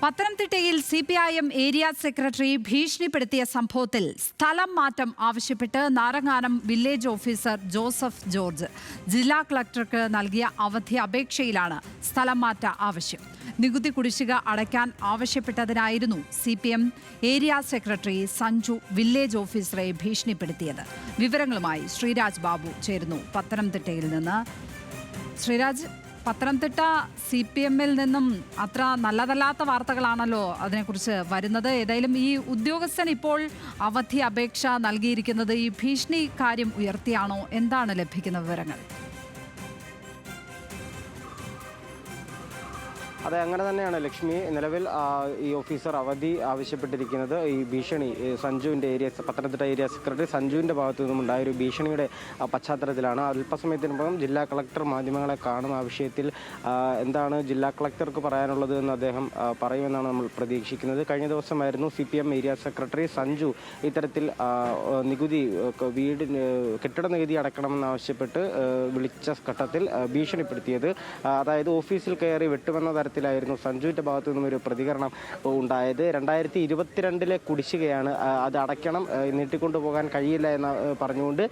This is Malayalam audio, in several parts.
പത്തനംതിട്ടയിൽ CPIM ഏരിയ സെക്രട്ടറി ഭീഷണിപ്പെടുത്തിയ സംഭവത്തിൽ സ്ഥലം മാറ്റം ആവശ്യപ്പെട്ട് Naranganam village officer Joseph George ജില്ലാ കളക്ടർക്ക് നൽകിയ അവധി അപേക്ഷയിലാണ് സ്ഥലം മാറ്റ ആവശ്യം. നികുതി കുടിശ്ശിക അടയ്ക്കാൻ ആവശ്യപ്പെട്ടതിനായിരുന്നു CPM area secretary Sanju village ഓഫീസറെ ഭീഷണിപ്പെടുത്തിയത്. വിവരങ്ങളുമായി ശ്രീരാജ് ബാബു ചേരുന്നു പത്തനംതിട്ടയിൽ നിന്ന്. ശ്രീരാജ്, പത്തനംതിട്ട CPMൽ നിന്നും അത്ര നല്ലതല്ലാത്ത വാർത്തകളാണല്ലോ അതിനെക്കുറിച്ച് വരുന്നത്. ഏതായാലും ഈ ഉദ്യോഗസ്ഥൻ ഇപ്പോൾ അവധി അപേക്ഷ നൽകിയിരിക്കുന്നത് ഈ ഭീഷണി കാര്യം ഉയർത്തിയാണോ? എന്താണ് ലഭിക്കുന്ന വിവരങ്ങൾ? അതെ, അങ്ങനെ തന്നെയാണ് ലക്ഷ്മി. നിലവിൽ ഈ ഓഫീസർ അവധി ആവശ്യപ്പെട്ടിരിക്കുന്നത് ഈ ഭീഷണി സഞ്ജുവിൻ്റെ പത്തനംതിട്ട ഏരിയ സെക്രട്ടറി സഞ്ജുവിൻ്റെ ഭാഗത്തു നിന്നും ഉണ്ടായ ഒരു ഭീഷണിയുടെ പശ്ചാത്തലത്തിലാണ്. അല്പസമയത്തിനകം ജില്ലാ കളക്ടർ മാധ്യമങ്ങളെ കാണുന്ന ആ വിഷയത്തിൽ എന്താണ് ജില്ലാ കളക്ടർക്ക് പറയാനുള്ളത് എന്ന് അദ്ദേഹം പറയുമെന്നാണ് നമ്മൾ പ്രതീക്ഷിക്കുന്നത്. കഴിഞ്ഞ ദിവസമായിരുന്നു CPM ഏരിയ സെക്രട്ടറി സഞ്ജു ഇത്തരത്തിൽ നികുതി കെട്ടിട നികുതി അടക്കണമെന്നാവശ്യപ്പെട്ട് വിളിച്ച ഘട്ടത്തിൽ ഭീഷണിപ്പെടുത്തിയത്. അതായത് ഓഫീസിൽ കയറി വെട്ടുമെന്ന തരത്തിലായിരുന്നു സഞ്ജുവിൻ്റെ ഭാഗത്തു നിന്നും ഒരു പ്രതികരണം ഉണ്ടായത്. 2022 കുടിശ്ശികയാണ്, അത് അടയ്ക്കണം, നീട്ടിക്കൊണ്ടുപോകാൻ കഴിയില്ല എന്ന് പറഞ്ഞുകൊണ്ട്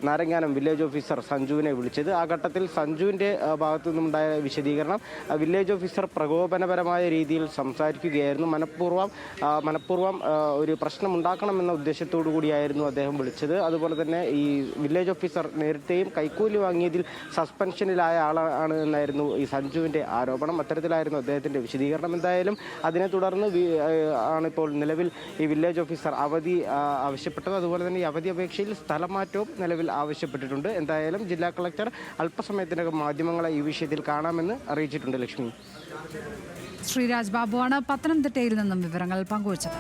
നാരങ്ങാനം വില്ലേജ് ഓഫീസർ സഞ്ജുവിനെ വിളിച്ചത്. ആ ഘട്ടത്തിൽ സഞ്ജുവിൻ്റെ ഭാഗത്തു നിന്നുണ്ടായ വിശദീകരണം വില്ലേജ് ഓഫീസർ പ്രകോപനപരമായ രീതിയിൽ സംസാരിക്കുകയായിരുന്നു. മനഃപൂർവ്വം ഒരു പ്രശ്നമുണ്ടാക്കണമെന്ന ഉദ്ദേശത്തോടു കൂടിയായിരുന്നു അദ്ദേഹം വിളിച്ചത്. അതുപോലെ തന്നെ ഈ വില്ലേജ് ഓഫീസർ നേരത്തെയും കൈക്കൂലി വാങ്ങിയതിൽ സസ്പെൻഷനിലായ ആളാണ് എന്നായിരുന്നു ഈ സഞ്ജുവിൻ്റെ ആരോപണം. അത്തരത്തിലായിരുന്നു അദ്ദേഹത്തിൻ്റെ വിശദീകരണം. എന്തായാലും അതിനെ തുടർന്ന് ആണിപ്പോൾ നിലവിൽ ഈ വില്ലേജ് ഓഫീസർ അവധി ആവശ്യപ്പെട്ടത്. അതുപോലെ തന്നെ ഈ അവധി അപേക്ഷയിൽ സ്ഥലം മാറ്റവും നിലവിൽ ആവശ്യപ്പെട്ടിട്ടുണ്ട്. എന്തായാലും ജില്ലാ കളക്ടർ അല്പസമയത്തിനകം മാധ്യമങ്ങളെ ഈ വിഷയത്തിൽ കാണാമെന്ന് അറിയിച്ചിട്ടുണ്ട്. ലക്ഷ്മി. ശ്രീരാജ് ബാബുവാണ് പത്തനംതിട്ടയിൽ നിന്നും വിവരങ്ങൾ പങ്കുവച്ചത്.